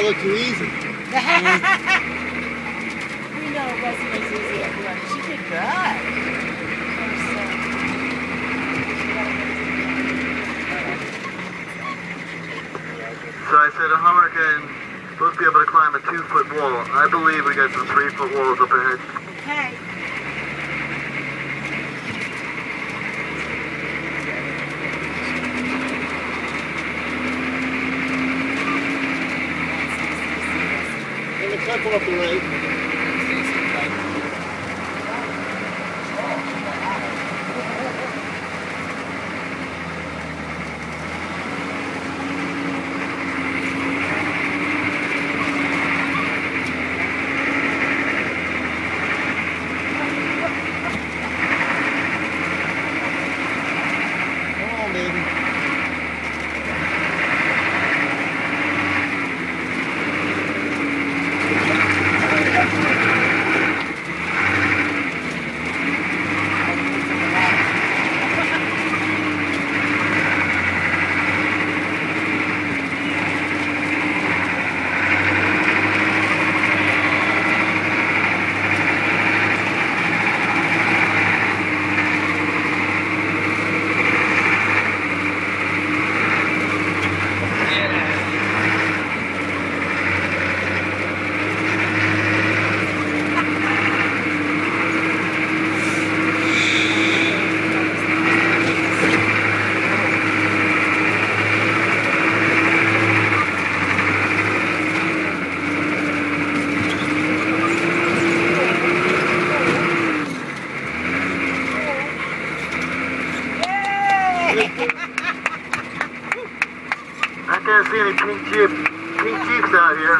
it look too easy. We know it wasn't as easy as everyone. She did good. So I said a Hummer can supposed to be able to climb a 2-foot wall. I believe we got some 3-foot walls up ahead. Okay. And the clip off the right. I can't see any pink Jeeps out here.